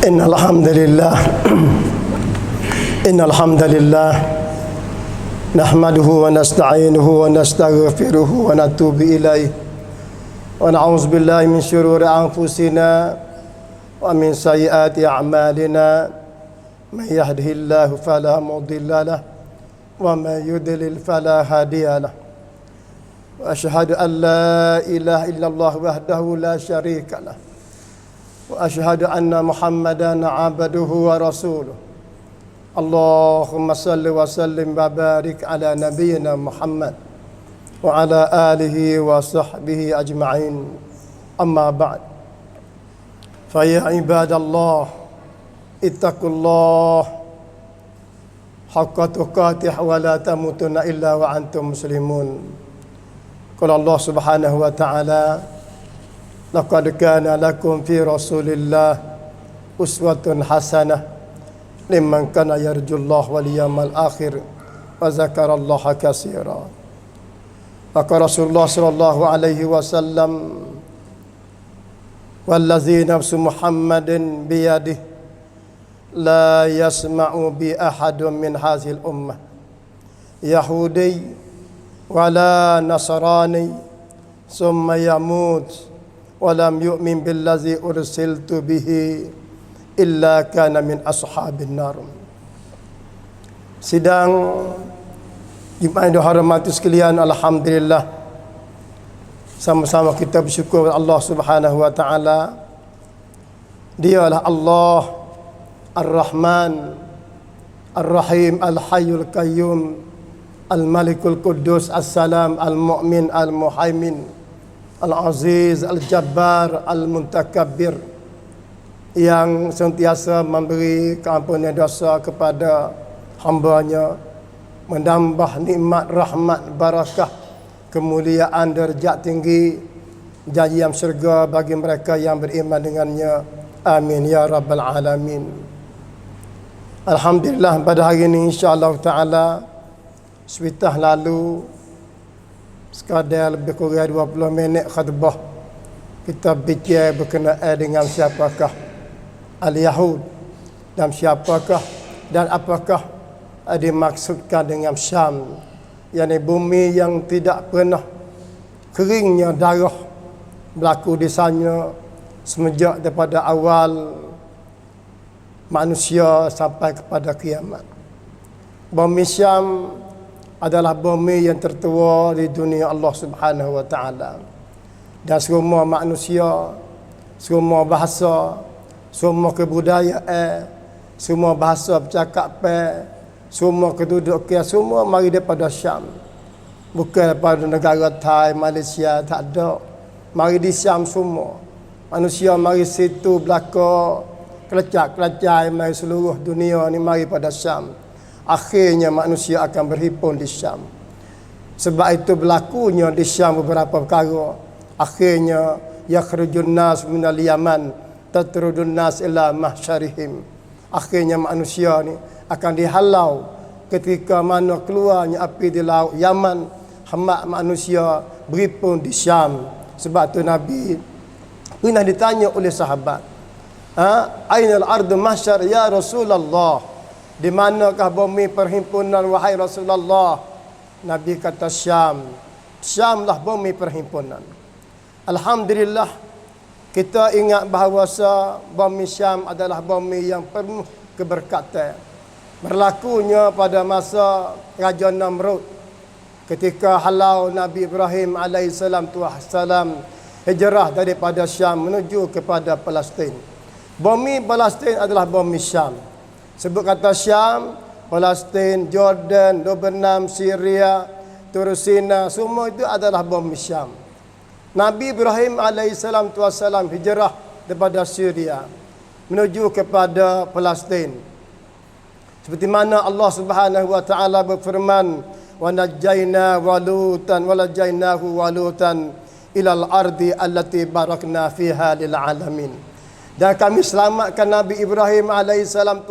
إن الحمد لله إن الحمد لله نحمده ونستعينه ونستغفره ونتوب إليه ونعوذ بالله من شرور أنفسنا ومن سيئات أعمالنا من يهده الله فلا مضل له ومن يضلل فلا هادي له وأشهد أن لا إله إلا الله وحده لا شريك له وأشهد أن محمدا عبده ورسوله اللهم صل وسلم وبارك على نبينا محمد وعلى آله وصحبه أجمعين أما بعد فيا عباد الله اتقوا الله حق تقاته ولا تموتن إلا وأنتم مسلمون. قال الله سبحانه وتعالى لقد كان لكم في رسول الله أسوة حسنة لمن كان يرجو الله واليوم الآخر وذكر الله كثيرا. وقال رسول الله صلى الله عليه وسلم والذي نفس محمد بيده لا يسمع بي أحد من هذه الأمة يهودي ولا نصراني ثم يموت ولم يؤمن بالذي أرسلت به إلا كان من أصحاب النار. Sidang Jumaat yang dihormati sekalian, alhamdulillah sama-sama kita bersyukur kepada Allah Subhanahu wa taala. Dialah Allah Ar-Rahman Ar-Rahim Al-Hayyul Qayyum Al-Malikul Quddus As-Salam Al-Mu'min Al-Muhaimin Al-Aziz Al-Jabbar Al-Muntakabbir, yang sentiasa memberi keampunan dosa kepada hamba-Nya, menambah nikmat, rahmat, barakah, kemuliaan, darjat tinggi, janji yang syurga bagi mereka yang beriman dengannya. Amin ya rabbal alamin. Alhamdulillah, pada hari ini insya-Allah taala sepitah lalu sekadar lebih kurang 20 minit khutbah kita bincang berkenaan dengan siapakah al-Yahud dan siapakah dan apakah dimaksudkan dengan Syam, yakni bumi yang tidak pernah keringnya darah berlaku di sana semenjak daripada awal manusia sampai kepada kiamat. Bumi Syam adalah bumi yang tertua di dunia Allah Subhanahu wa taala. Dan semua manusia, semua bahasa, semua kebudayaan, semua bahasa percakapan, semua kedudukan, semua mari daripada Syam. Bukan daripada negara Thai, Malaysia, tak ada. Mari di Syam semua. Manusia mari situ belaka kelecak-kelecai mari seluruh dunia ni mari pada Syam. Akhirnya manusia akan berhimpun di Syam. Sebab itu berlakunya di Syam beberapa perkara. Akhirnya yakhrujun nas minal Yaman tatrudun nas ila mahsyarihim. Akhirnya manusia ni akan dihalau ketika mana keluarnya api di laut Yaman, hamba manusia berhimpun di Syam. Sebab tu Nabi pernah ditanya oleh sahabat, ainal ardu mahsyar ya Rasulullah, di manakah bumi perhimpunan wahai Rasulullah? Nabi kata Syam. Syamlah bumi perhimpunan. Alhamdulillah, kita ingat bahawasa bumi Syam adalah bumi yang penuh keberkatan. Berlakunya pada masa Raja Namrud ketika halau Nabi Ibrahim alaihissalam hijrah daripada Syam menuju kepada Palestin. Bumi Palestin adalah bumi Syam. Sebut kata Syam, Palestin, Jordan, Lebanon, Syria, Turkina, semua itu adalah bumi Syam. Nabi Ibrahim alaihissalam hijrah daripada Syria menuju kepada Palestin. Seperti mana Allah Subhanahu wa taala berfirman, "Wa najjayna walutan ilal ardi allati barakna fiha lil alamin." Dan kami selamatkan Nabi Ibrahim alaihissalam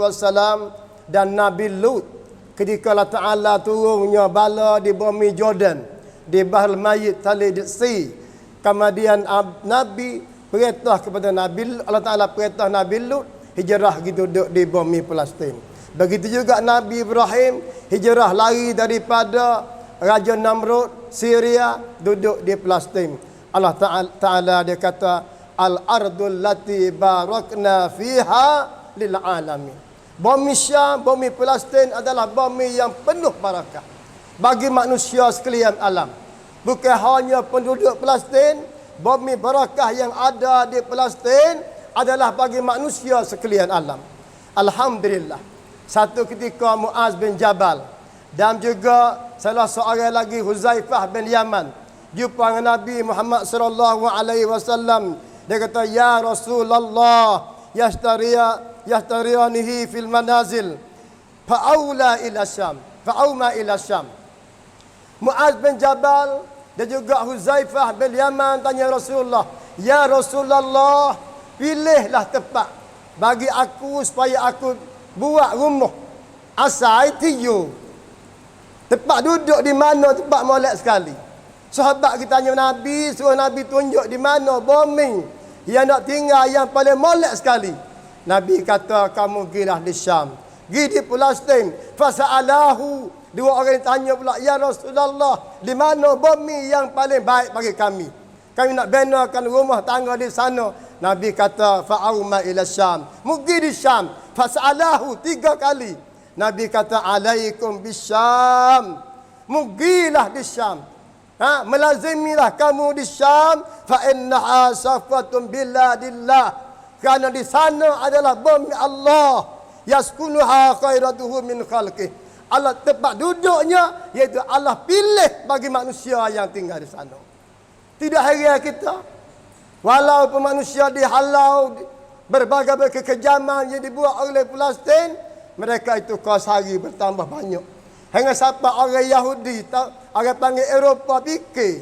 dan Nabi Lut ketika Allah Ta'ala turunnya bala di bumi Jordan, di Bahr Mayit, Talid Sea. Kemudian Nabi perintah kepada Nabi, Allah Ta'ala perintah Nabi Lut hijrah pergi duduk di bumi Palestin. Begitu juga Nabi Ibrahim hijrah lari daripada Raja Namrud Syria duduk di Palestin. Allah Ta'ala dia kata al-ardul lati barakna fiha lil alamin. Bumi Syam, bumi Palestin adalah bumi yang penuh barakah bagi manusia sekalian alam. Bukan hanya penduduk Palestin, bumi barakah yang ada di Palestin adalah bagi manusia sekalian alam. Alhamdulillah. Satu ketika Muaz bin Jabal dan juga salah seorang lagi Huzaifah bin Yaman jumpa dengan Nabi Muhammad sallallahu alaihi wasallam. Dia kata, "Ya Rasulullah, yastariyanihi fil manazil fa'aula ila Syam, fa'auma ila Syam." Muaz bin Jabal dan juga Huzaifah bin Yaman tanya Rasulullah, "Ya Rasulullah, pilihlah tempat bagi aku supaya aku buat rumah asal ITU. Tempat duduk di mana, tempat molek sekali." Sahabat kita tanya Nabi, suruh Nabi tunjuk di mana bumi yang nak tinggal yang paling molek sekali. Nabi kata, kamu pergilah di Syam, pergi di Palestin. Fasa'alahu, dua orang tanya pula, "Ya Rasulullah, di mana bumi yang paling baik bagi kami? Kami nak benakan rumah tangga di sana." Nabi kata, "Fa'auma ila Syam." Pergi di Syam. Fasa'alahu 3 kali. Nabi kata, "Alaikum bisyam." Pergilah di Syam. Melazimilah kamu di Syam. Fa innaha safatun biladillah. Kerana di sana adalah bumi Allah. Yaskunuha khairatuhu min khalqih. Allah tempat duduknya, iaitu Allah pilih bagi manusia yang tinggal di sana. Tidak heran kita, walaupun manusia dihalau berbagai kekejaman yang dibuat oleh Palestin, mereka itu kos hari bertambah banyak. Hingga sampai orang Yahudi, orang panggil Eropah fikir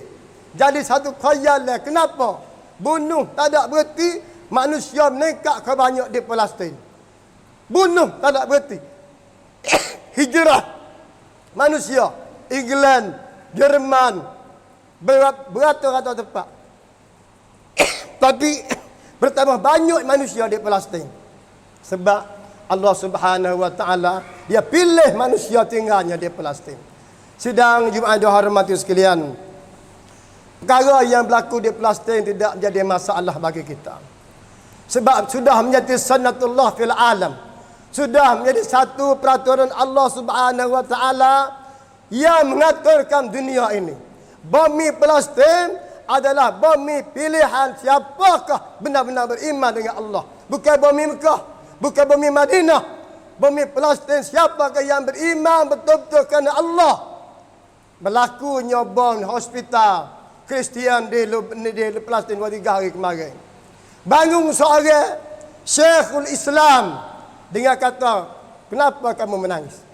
jadi satu khayalan. Kenapa? Bunuh tak ada berhenti, manusia meningkat ke banyak di Palestin. Bunuh tak ada berhenti. Hijrah manusia England, Jerman, beratus-ratus tempat. Tapi bertambah banyak manusia di Palestin. Sebab Allah Subhanahu wa taala dia pilih manusia tinggalnya di Palestin. Sidang Jumaat dihormati sekalian, perkara yang berlaku di Palestin tidak menjadi masalah bagi kita. Sebab sudah menjadi sunnatullah fil alam. Sudah menjadi satu peraturan Allah Subhanahu wa taala yang mengaturkan dunia ini. Bumi Palestin adalah bumi pilihan siapakah benar-benar beriman dengan Allah. Bukan bumi Mekah, bukan bumi Madinah. Bumi Palestin siapakah yang beriman betul-betul kerana Allah. Berlakunya bom hospital Kristian di Palestin 2-3 hari kemarin. Bangun seorang Syekhul Islam dengan kata, "Kenapa kamu menangis?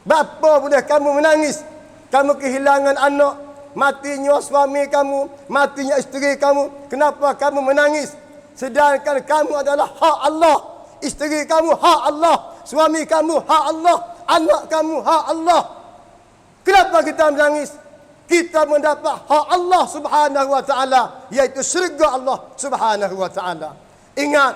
Bapa boleh kamu menangis? Kamu kehilangan anak, matinya suami kamu, matinya isteri kamu. Kenapa kamu menangis? Sedangkan kamu adalah hak Allah. Isteri kamu hak Allah, suami kamu hak Allah, anak kamu hak Allah. Kenapa kita menangis? Kita mendapat hak Allah Subhanahu wa taala, iaitu syurga Allah Subhanahu wa taala." Ingat,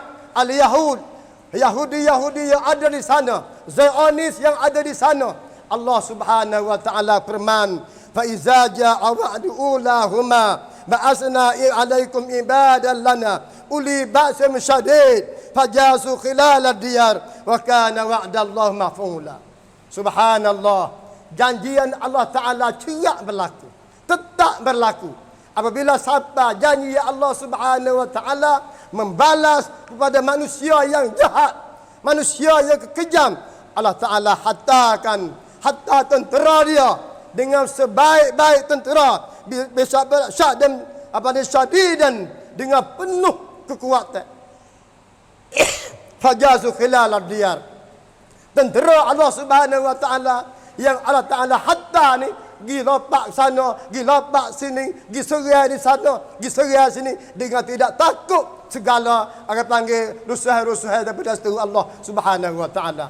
Yahudi yang ada di sana, Zionis yang ada di sana. Allah Subhanahu wa taala firman, "Fa iza ja'a wa'du ulahuma ba'asna 'alaikum ibadan lana uli ba'sin syadid fajasu khilal ad-diyar wa kana wa'dallahi maf'ula." Subhanallah. Janjian Allah Ta'ala cerak berlaku, tetap berlaku. Apabila sampai janji Allah Subhanahu wa Ta'ala membalas kepada manusia yang jahat, manusia yang kekejam, Allah Ta'ala hatta tentera dia dengan sebaik-baik tentera, bisa dan syadidan, dengan penuh kekuatan. Fajazu khilal ad-diyar. Tentera Allah Subhanahu wa Ta'ala yang Allah Ta'ala hatta ni pergi lopak sana, pergi lopak sini, pergi serai di sana, pergi serai sini dengan tidak takut segala orang panggil rusuh-rusuh daripada seteru Allah Subhanahu wa Ta'ala.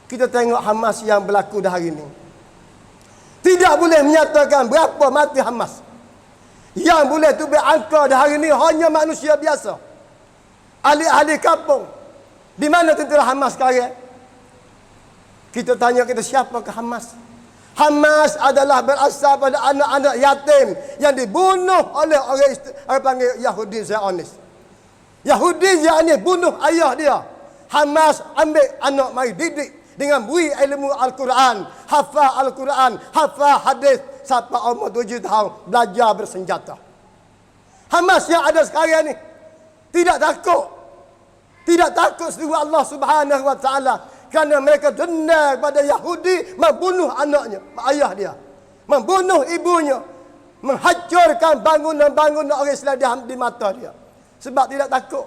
Kita tengok Hamas yang berlaku dah hari ini. Tidak boleh menyatakan berapa mati Hamas. Yang boleh tu berangka dah hari ini hanya manusia biasa, ahli-ahli kampung, Di mana tentera Hamas sekarang? Kita tanya kita siapakah Hamas? Hamas adalah berasal pada anak-anak yatim yang dibunuh oleh orang panggil Yahudi Zionis. Yahudi Zionis bunuh ayah dia. Hamas ambil anak mari didik dengan bui ilmu Al-Quran, hafal Al-Quran, hafal hadis sampai umur 7 tahun belajar bersenjata. Hamas yang ada sekarang ni tidak takut. Tidak takut seluruh Allah Subhanahu wa taala kerana mereka dendam pada Yahudi membunuh anaknya, ayah dia, membunuh ibunya, menghancurkan bangunan-bangunan orang Islam di mata dia. Sebab tidak takut.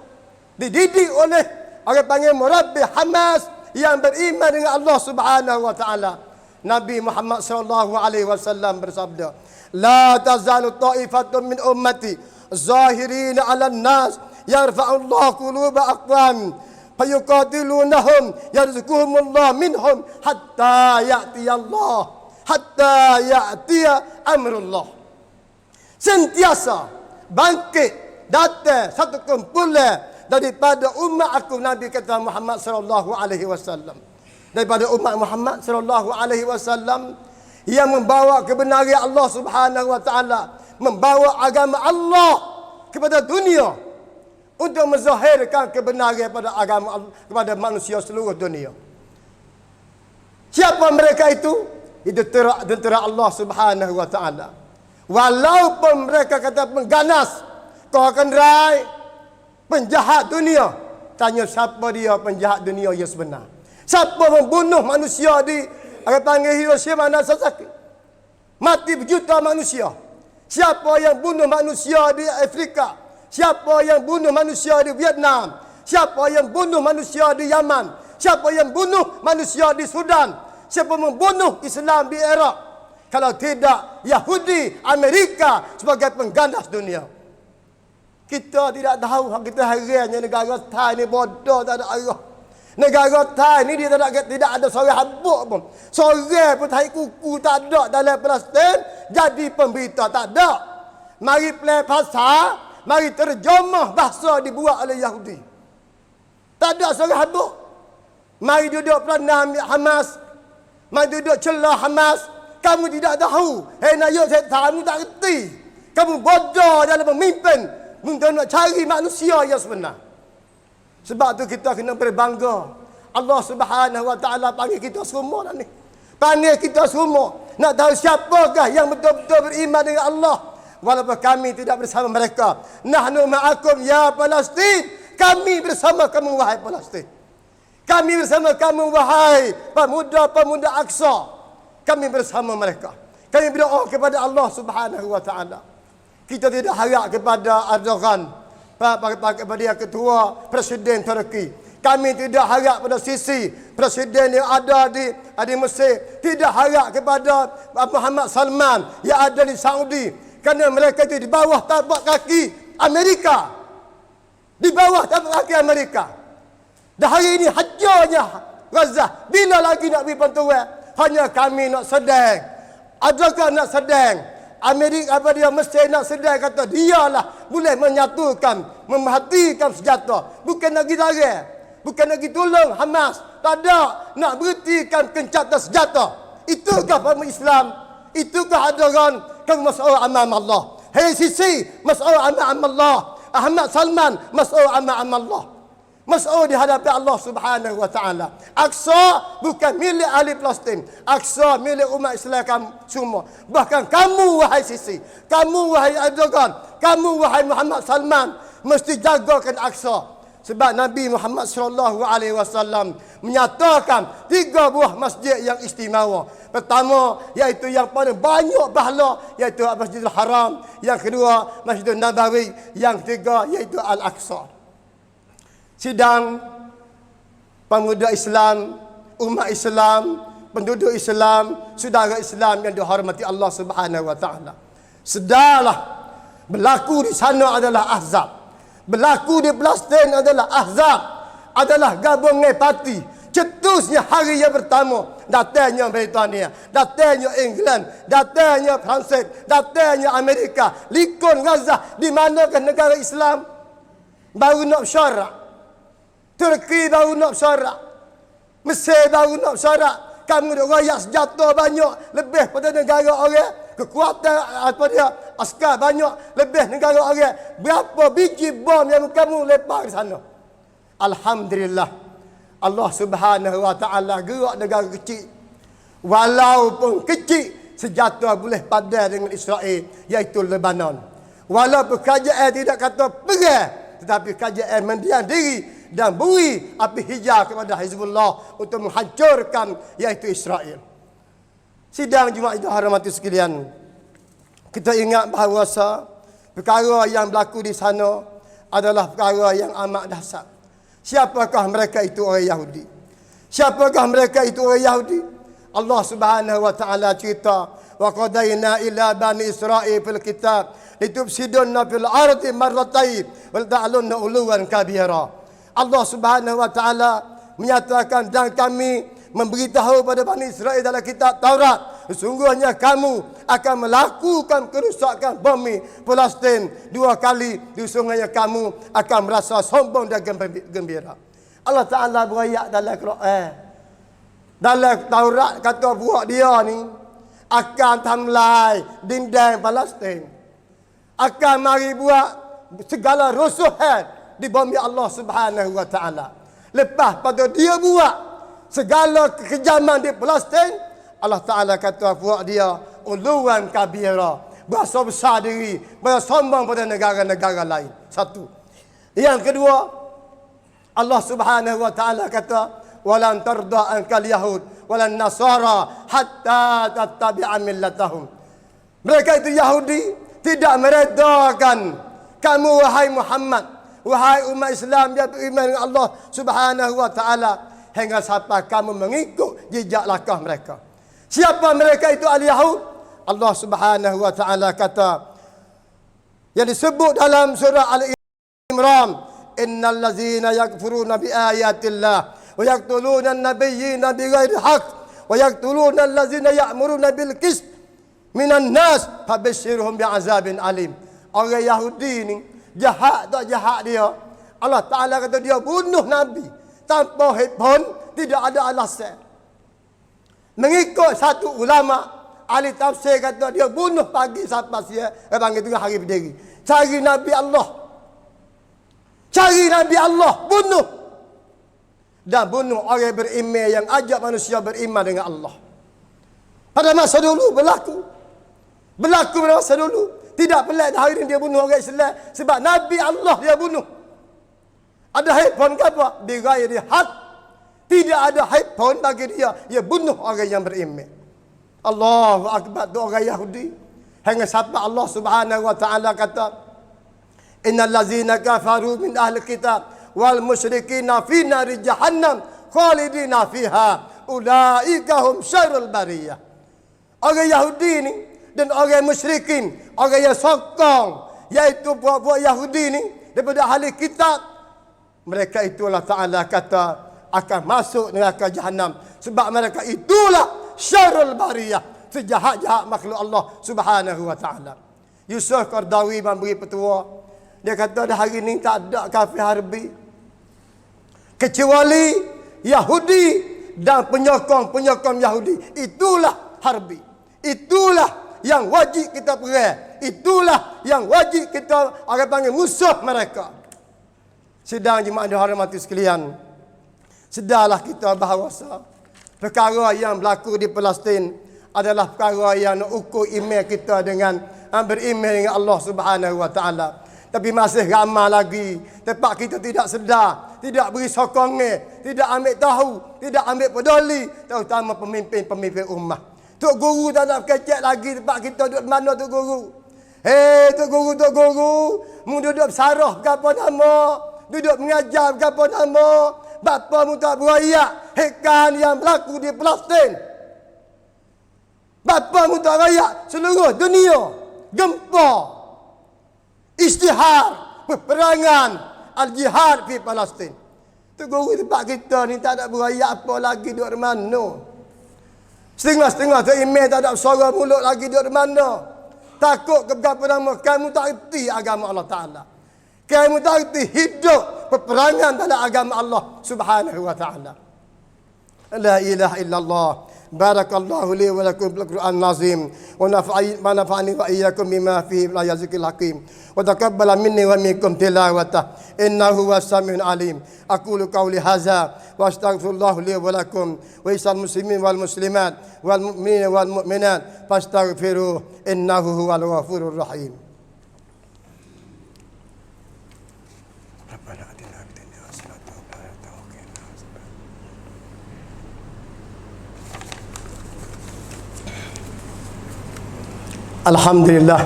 Dididik oleh orang panggil murabbi Hamas yang beriman dengan Allah Subhanahu wa taala. Nabi Muhammad sallallahu alaihi wasallam bersabda, "La tazalu ta'ifatun min ummati zahirin 'alan nas yarfa'u Allah quluba aqwam fayuqatilunahum yarzuquhumullah minhum hatta ya'ti amrullah." Sentiasa bangkit datang satu kumpulan daripada umat aku, Nabi kata Muhammad sallallahu alaihi wasallam, daripada umat Muhammad sallallahu alaihi wasallam yang membawa kebenaran Allah Subhanahu wa taala, membawa agama Allah kepada dunia untuk menzahirkan kebenaran pada agama Allah kepada manusia seluruh dunia. Siapa mereka itu? Itu tentera Allah Subhanahu wa taala. Walaupun mereka kata pengganas, kau akan raih penjahat dunia. Tanya siapa dia penjahat dunia yang sebenar. Siapa membunuh manusia di panggil Hiroshima dan Nagasaki? Mati berjuta manusia. Siapa yang bunuh manusia di Afrika? Siapa yang bunuh manusia di Vietnam? Siapa yang bunuh manusia di Yaman? Siapa yang bunuh manusia di Sudan? Siapa membunuh Islam di Iraq? Kalau tidak Yahudi Amerika sebagai pengganas dunia. Kita tidak tahu, kita herannya negara Thai ni bodoh, tak ada arah. Negara Thai ni dia tidak ada seorang habuk pun. Seorang pun tahi kuku tak ada dalam Palestin jadi pemberita, tak ada. Mari play pasal, mari terjemah bahasa dibuat oleh Yahudi. Tak ada seorang habuk. Mari duduk peranam Hamas, mari duduk celah Hamas. Kamu tidak tahu. Nayuk saya tahu, kamu tak reti. Kamu bodoh dalam memimpin. Untuk nak cari manusia yang sebenar. Sebab tu kita kena berbangga. Allah Subhanahu wa taala panggil kita semua lah ni. Panggil kita semua. Nak tahu siapakah yang betul-betul beriman dengan Allah. Walaupun kami tidak bersama mereka. Nahnu ma'akum ya Palestin. Kami bersama kamu wahai Palestin. Kami bersama kamu wahai pemuda-pemuda Aqsa. Kami bersama mereka. Kami berdoa kepada Allah Subhanahu wa taala. Kita tidak harap kepada Erdogan, kepada yang ketua Presiden Turki. Kami tidak harap pada Sisi, Presiden yang ada di Mesir. Tidak harap kepada Muhammad Salman yang ada di Saudi. Kerana mereka itu di bawah tapak kaki Amerika. Di bawah tapak kaki Amerika. Dan hari ini hancurnya Gaza. Bila lagi nak pergi bantuan? Hanya kami nak sedang. Adakah nak sedang? Amerika apa dia Mesir nak sedang kata dialah boleh menyatukan, memerhatikan senjata. Bukan lagi darah. Bukan lagi tolong Hamas. Tak ada. Nak berhentikan kencatan senjata. Itukah paham Islam? Itukah Erdogan? Kamu mas'ul amam Allah. Hei Sisi, mas'ul amam Allah. Ahmad Salman, mas'ul amam Allah. Mas'ul di hadapan Allah Subhanahu wa taala. Aqsa bukan milik ahli Palestin. Aqsa milik umat Islam kamu semua. Bahkan kamu wahai Sisi, kamu wahai Erdogan, kamu wahai Muhammad Salman mesti jagakan Aqsa. Sebab Nabi Muhammad sallallahu alaihi wasallam menyatakan 3 buah masjid yang istimewa. Pertama iaitu yang paling banyak pahala iaitu Masjidil Haram, yang kedua Masjidil Nabawi, yang ketiga iaitu Al-Aqsa. Sidang pemuda Islam, umat Islam, penduduk Islam, saudara Islam yang dihormati Allah Subhanahu wa taala. Sedarlah berlaku di sana adalah Ahzab. Berlaku di Palestin adalah Ahzab, adalah gabungan parti. Cetusnya hari yang pertama, datangnya Britania, datangnya England, datangnya Perancis, datangnya Amerika, likun Gaza. Di manakah negara Islam baru nak syarak? Turki baru nak bersorak. Mesir baru nak bersorak. Kamu duk royak senjata banyak lebih pada negara orang. Kekuatan apa dia askar banyak lebih negara orang. Berapa biji bom yang kamu lepak di sana? Alhamdulillah. Allah Subhanahu wa taala gerak negara kecil. Walaupun kecil, senjata boleh padan dengan Israel, iaitu Lebanon. Walaupun kerajaan tidak kata perang, tetapi kerajaan mendiam diri dan beri api hijau kepada Hizbullah untuk menghancurkan iaitu Israel. Sidang Jumaat itu hormati sekalian, kita ingat bahawa perkara yang berlaku di sana adalah perkara yang amat dahsyat. Siapakah mereka itu orang Yahudi? Siapakah mereka itu orang Yahudi? Allah Subhanahu wa taala cerita, wa qadaina ila bani Israil fil kitab litufsiduna fil ardi marratayn wa ta'alunna uluwan kabira. Allah Subhanahu wa taala menyatakan, dan kami memberitahu pada Bani Israel dalam kitab Taurat, sesungguhnya kamu akan melakukan kerusakan bumi Palestin 2 kali, sesungguhnya kamu akan merasa sombong dan gembira. Allah Taala berayak dalam Quran, dalam Taurat kata buat dia ni akan tamlai dinding Palestin, akan mari buat segala rusuhan di bumi Allah Subhanahu wa taala. Lepas pada dia buat segala kekejaman di Palestin, Allah Taala kata buat dia uluwan kabira, berasa besar diri, berasa sombong pada negara-negara lain. Satu. Yang kedua, Allah Subhanahu wa taala kata walan tarda ankal yahud walan nasara hatta tattabi'a millatahum. Mereka itu Yahudi tidak meredakan kamu wahai Muhammad, wahai umat Islam yang beriman dengan Allah Subhanahu wa taala, hingga sampai kamu mengikut jejak langkah mereka. Siapa mereka itu al-Yahud? Allah Subhanahu wa taala kata yang disebut dalam surah Al-Imran, innal ladzina yakfuruna bi ayatillah wa yaqtuluna an-nabiyyina bighairi haqq wa yaqtuluna alladzina ya'muruna bil qist minan nas fabashshirhum bi'azabin alim. Orang Yahudi ni jahat tak jahat dia, Allah Ta'ala kata dia bunuh Nabi tanpa hikmah, tidak ada alasan. Mengikut satu ulama ahli tafsir kata dia bunuh pagi sampai siang, panggil tengah hari berdiri. Cari Nabi Allah, cari Nabi Allah, bunuh. Dan bunuh orang beriman yang ajak manusia beriman dengan Allah. Pada masa dulu berlaku pada masa dulu. Tidak pelik hari ini dia bunuh orang Islam sebab Nabi Allah dia bunuh. Ada hikmah ke apa? Bighairi haq. Tidak ada hikmah bagi dia. Dia bunuh orang yang beriman. Allahu Akbar, tu orang Yahudi. Hingga sampai Allah Subhanahu wa taala kata, innal ladzina kafaru min ahli kitab wal musyrikina fi nari jahannam khalidina fiha ulaika hum syarrul bariyah. Orang Yahudi ni dan orang musyrikin, orang yang sokong, iaitu buat-buat Yahudi ni daripada ahli kitab, mereka itulah Ta'ala kata akan masuk neraka Jahannam, sebab mereka itulah syarrul bariyah, sejahat-jahat makhluk Allah Subhanahu wa taala. Yusuf Qaradawi memberi petua, dia kata dah hari ni tak ada kafir harbi kecuali Yahudi dan penyokong-penyokong Yahudi. Itulah harbi, itulah yang wajib kita perang, itulah yang wajib kita orang panggil musuh mereka. Sidang jemaah dihormati sekalian, sedarlah kita bahawa perkara yang berlaku di Palestin adalah perkara yang nak ukur iman kita dengan beriman dengan Allah Subhanahu wa taala. Tapi masih ramai lagi tempat kita tidak sedar, tidak beri sokongan, tidak ambil tahu, tidak ambil peduli, terutama pemimpin-pemimpin ummah. Tok Guru tak nak kecek lagi tempat kita duduk mana Tok Guru. Hei Tok Guru, mu duduk sarah ke apa nama? Duduk mengajar ke apa nama? Bapa mu tak berayak hekkan yang berlaku di Palestin. Bapa mu tak berayak seluruh dunia. Gempa, istihar, peperangan, al-jihad di Palestin. Tok Guru tempat kita ni tak ada berayak apa lagi duduk mana? Setengah-setengah tu email tak ada suara mulut lagi duduk mana. Takut ke apa nama, kamu tak erti agama Allah Ta'ala. Kamu tak erti hidup peperangan dalam agama Allah Subhanahu wa taala. La ilaha illallah. Barakallahu li wa lakum bil Qur'an azim wa nafa'ani wa iyyakum bima fihi min ayatil hakim wa taqabbala minni wa minkum tilawatah innahu was-sami'ul alim. Aqulu qawli hadza wa astaghfirullah li wa lakum wa lisal muslimin wal muslimat wal mu'minina wal mu'minat fastaghfiruh innahu huwal ghafurur rahim. Alhamdulillah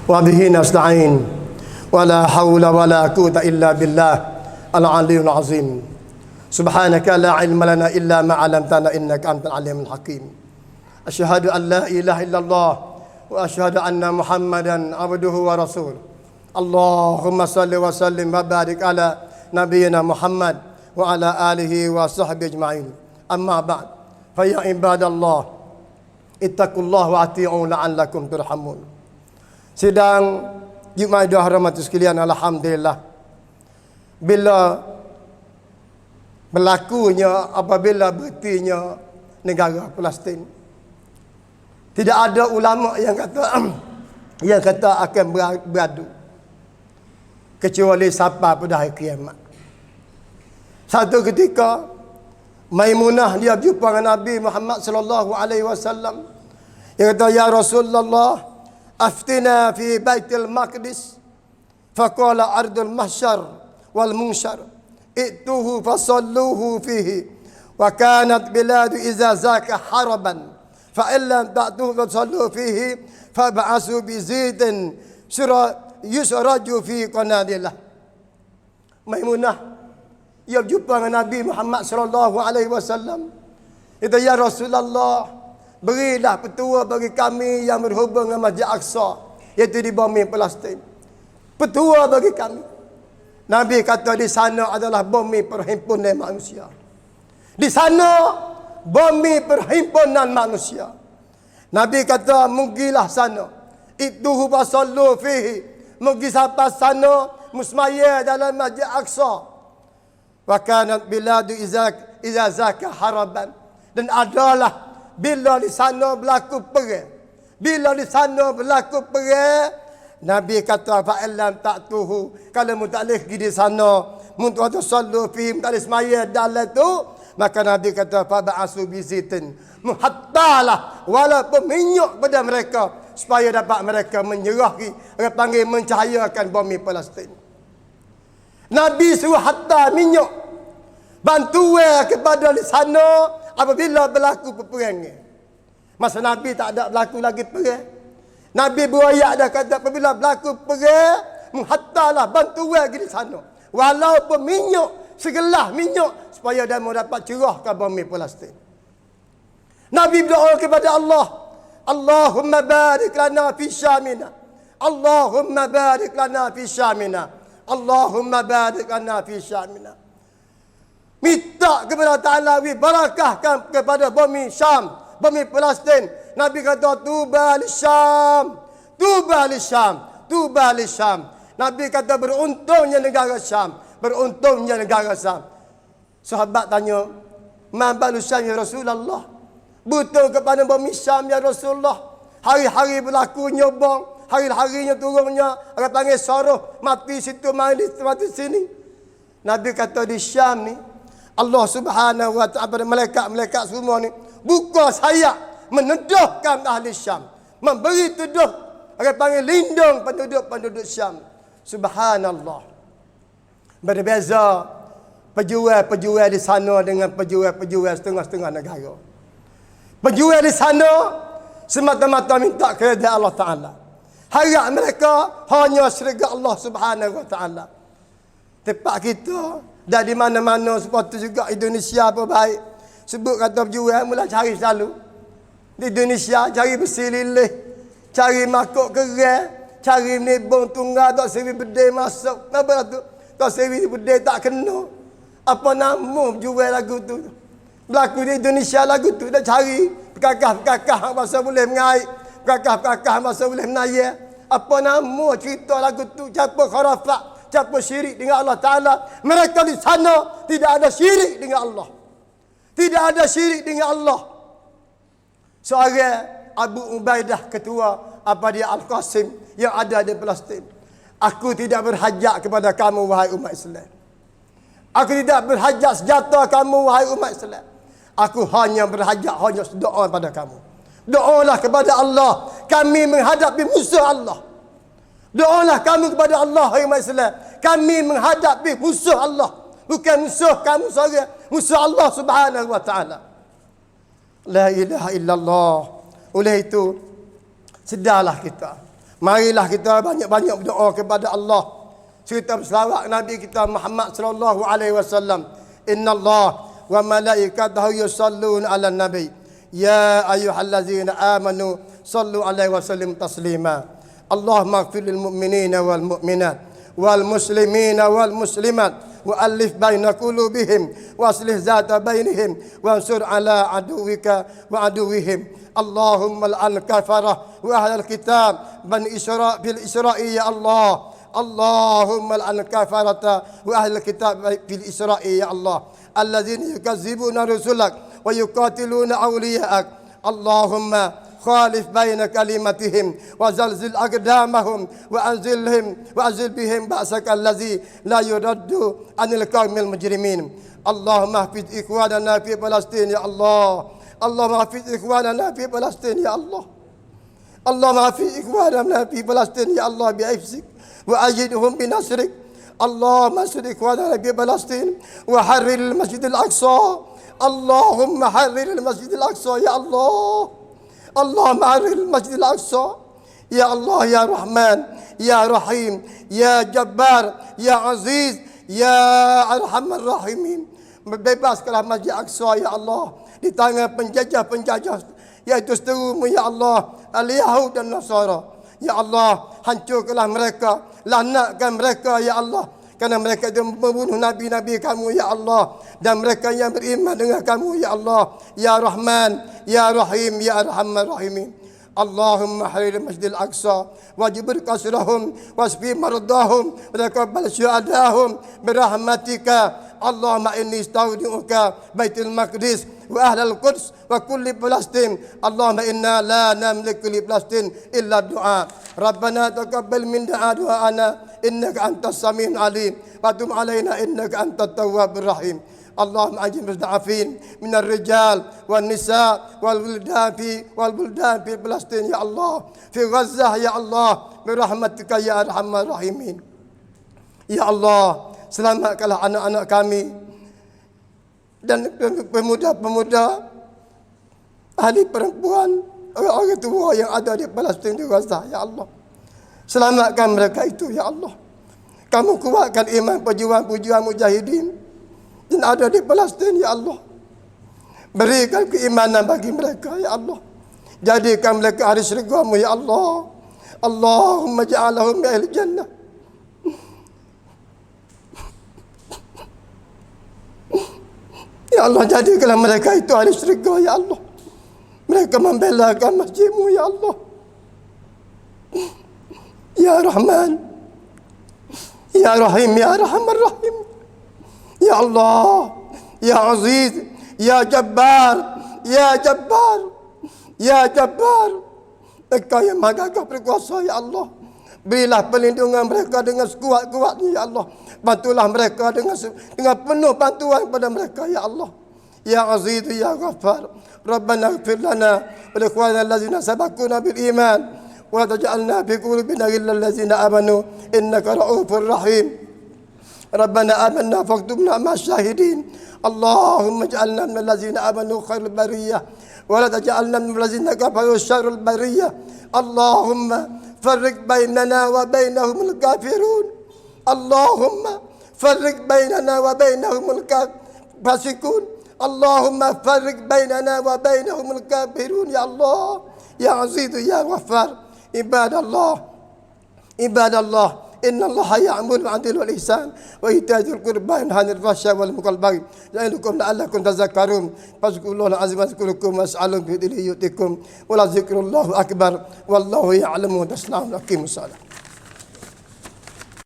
wa bihi nasta'in wa la hawla wa la quwwata illa billah al-'aliyyul 'azim. Subhanaka la 'ilma lana illa ma 'allamtana innaka antal 'alimul hakim. Asyhadu an la ilaha illallah wa asyhadu anna Muhammadan 'abduhu wa rasuluh. Allahumma salli wa sallim wa barik ala nabiyyina Muhammad wa ala alihi wa sahbihi ajma'in. Amma ba'd. Fa ya ibadallah ittaqullah wa ati'u la'allakum turhamun. Sidang Jumaat rahmat sekalian, alhamdulillah. Bila berlakunya apabila berhentinya negara Palestin, tidak ada ulama yang kata akan beradu kecuali sampai pada hari kiamat. Satu ketika Maimunah dia berjumpa dengan Nabi Muhammad sallallahu alaihi wasallam. Dia kata, "Ya Rasulullah, aftina fi Baitul Maqdis." Faqala ardul mahsyar wal munshar. Ituhu fasalluhu fihi. Wa kanat biladu idza zaka haraban. Fa illa ta'tuhu fasallu fihi fab'asu bi zaitin yusraju fi qanadilah. Maimunah ia berjumpa dengan Nabi Muhammad sallallahu alaihi wasallam. Itu, "Ya Rasulullah, berilah petua bagi kami yang berhubung dengan Masjid Aqsa, iaitu di bumi Palestin. Petua bagi kami." Nabi kata, di sana adalah bumi perhimpunan manusia. Di sana bumi perhimpunan manusia. Nabi kata, "Mugilah sana. Itu fasallu fihi." Mugi sampai sana, musmaya dalam Masjid Aqsa. Wa kanat biladu iza zaka haraban. Dan adalah bila di sana berlaku perang. Bila di sana berlaku perang, Nabi kata, fa'illam ta'tuhu, kalau mu tak boleh pergi di sana, mu tak sallu fi, mu tak boleh semaya dalam tu, maka Nabi kata, fa'ba'asu bizitin, muhattalah walaupun minyak pada mereka, supaya dapat mereka menyerahi, orang panggil mencahayakan bumi Palestin. Nabi suruh hatta minyak bantuan kepada di sana apabila berlaku peperangan. Masa Nabi tak ada berlaku lagi perang. Nabi berayak dah kata apabila berlaku perang, hattalah bantuan di sana. Walaupun minyak, segelas minyak, supaya dia mau dapat cerahkan bumi Palestin. Nabi berdoa kepada Allah, Allahumma barik lana fi syamina. Allahumma barik lana fi syamina. Allahumma barik lana fi syamina. Minta kepada Ta'ala barakahkan kepada bumi Syam, bumi Palestin. Nabi kata, tuba li Syam, tuba li Syam, tuba li Syam. Nabi kata, beruntungnya negara Syam, beruntungnya negara Syam. Sahabat tanya, ma balu Syam ya Rasulullah? Betul kepada bumi Syam ya Rasulullah. Hari-hari berlaku nyobong, hari-harinya turunnya, orang panggil saruh, mati situ, mati sini. Nabi kata, di Syam ni, Allah Subhanahu wa ta'ala, malaikat-malaikat semua ni buka sayap menedahkan ahli Syam, memberi teduh, orang panggil lindung penduduk-penduduk Syam. Subhanallah. Berbeza pejual-pejual di sana dengan pejual-pejual setengah-setengah negara. Pejual di sana semata-mata minta kepada Allah Ta'ala. Harap mereka hanya syurga Allah Subhanahu wa ta'ala. Tempat kita dah di mana-mana seperti juga Indonesia apa baik. Sebut kata berjual mula cari selalu. Di Indonesia cari besi lilih, cari makuk kerang, cari menibung tunggal, tak seri bedai masuk. Kenapa tu? Tak seri bedai tak kena. Apa nama berjual lagu tu? Berlaku di Indonesia lagu tu dah cari perkakah-perkakah masa boleh mengaik, perkakah-perkakah masa boleh menayar. Apa nama cerita lagu tu? Siapa kharafat? siapa syirik dengan Allah Ta'ala, mereka di sana tidak ada syirik dengan Allah. Tidak ada syirik dengan Allah. Seorang Abu Ubaidah, ketua apa dia Al-Qasim yang ada di Palestin. Aku tidak berhajat kepada kamu wahai umat Islam. Aku tidak berhajat senjata kamu wahai umat Islam. Aku hanya berhajat doa pada kamu. Doalah kepada Allah. Kami menghadapi musuh Allah. Doalah kamu kepada Allah wahai umat Islam. Kami menghadapi musuh Allah. Bukan musuh kamu saja, musuh Allah Subhanahu wa taala. La ilaha illallah. Oleh itu, sedarlah kita. Marilah kita banyak-banyak berdoa kepada Allah. Serta berselawat Nabi kita Muhammad sallallahu alaihi wasallam. Innallaha wa malaikatahu yusalluna 'alan nabi. Ya ayyuhallazina amanu sallu alaihi wasallim taslima. Allahumma ighfir lil mu'minina wal mu'minat wal muslimina wal muslimat. وألف بين قلوبهم وأصلح ذات بينهم وانصر على عدوك وعدوهم اللهم لعن الكفرة وأهل الكتاب بني إسرائيل بالإسرائيل يا الله اللهم لعن الكفرة وأهل الكتاب بالإسرائيل يا الله الذين يكذبون رسلك ويقاتلون أولياءك اللهم خالف بين كلمتهم وزلزل أقدامهم وأنزل بهم بأسك الذي لا يرد عن القوم المجرمين اللهم احفظ إخواننا في فلسطين يا الله اللهم احفظ إخواننا في فلسطين يا الله اللهم احفظ إخواننا في فلسطين يا الله بحفظك وأيدهم بنصرك اللهم انصر إخواننا في فلسطين وحرر المسجد الأقصى اللهم حرر المسجد الأقصى يا الله اللهم حرر المسجد الأقصى يا الله يا رحمن يا رحيم يا جبار يا عزيز يا أرحم الراحمين. Bebaskanlah Masjid Aqsa ya Allah di tangan penjajah-penjajah yaitu seterumu ya Allah al-Yahud dan Nasara. Ya Allah, hancurkanlah mereka, laknatkan mereka ya Allah. Kerana mereka itu membunuh nabi-nabi kamu ya Allah. Dan mereka yang beriman dengan kamu ya Allah. Ya Rahman, Ya Rahim, Ya Arhamar Rahimin. Allahumma harir masjidil aqsa. Wajibir kasrahum. Wasfi mardahum. Wataqabbal syuhadahum. Birahmatika. Allahumma inni istaudi'uka Baitul Maqdis. Wa ahlal Quds. Wa kulli Palestin. Allahumma inna la namliku li Palestin illa du'a. Rabbana taqabbal min du'ana. إنك أنت السميع العليم وتب علينا إنك أنت التواب الرحيم اللهم أجب المستضعفين من الرجال والنساء والبلدان في فلسطين يا الله في غزة يا الله برحمتك يا أرحم الراحمين يا الله selamatkanlah anak-anak kami dan pemuda-pemuda ahli perempuan orang tua yang ada di Palestin di Gaza ya Allah. Selamatkan mereka itu ya Allah. Kamu kuatkan iman pejuang-pejuang mujahidin yang ada di Palestin ya Allah. Berikan keimanan bagi mereka ya Allah. Jadikan mereka ahli syurga-Mu ya Allah. Allahumma ja'alahum min ahli jannah. Ya Allah, jadikanlah mereka itu ahli syurga ya Allah. Mereka membelakan masjid-Mu ya Allah. Ya Rahman, Ya Rahim, Ya Arhamar Rahim. Ya Allah, Ya Aziz, Ya Jabbar, Ya Jabbar, Ya Jabbar. Engkau yang maha gagah berkuasa ya Allah. Berilah perlindungan mereka dengan sekuat-kuatnya ya Allah. Bantulah mereka dengan penuh bantuan kepada mereka ya Allah. Ya Aziz, Ya Ghaffar. Rabbana ighfir lana wa li ikhwanina allazina sabaquna bil iman. ولا تجعلنا في قلوبنا غلا الذين آمنوا إنك رؤوف رحيم ربنا آمنا فاكتبنا مع الشاهدين اللهم اجعلنا من الذين آمنوا خير البرية ولا تجعلنا من الذين كفروا شر البرية اللهم فرق بيننا وبينهم الكافرون اللهم فرق بيننا وبينهم الفاسقون اللهم فرق بيننا وبينهم الكافرون يا الله يا عزيز يا غفار عباد الله إن الله يأمر بالعدل والإحسان وإيتاء ذي القربى وينهى عن الفحشاء والمنكر والبغي يعظكم لعلكم تذكرون فاذكروا الله العظيم يذكركم واسألوا به يؤتكم ولذكر الله أكبر والله يعلم ما تصنعون. أقيموا الصلاة.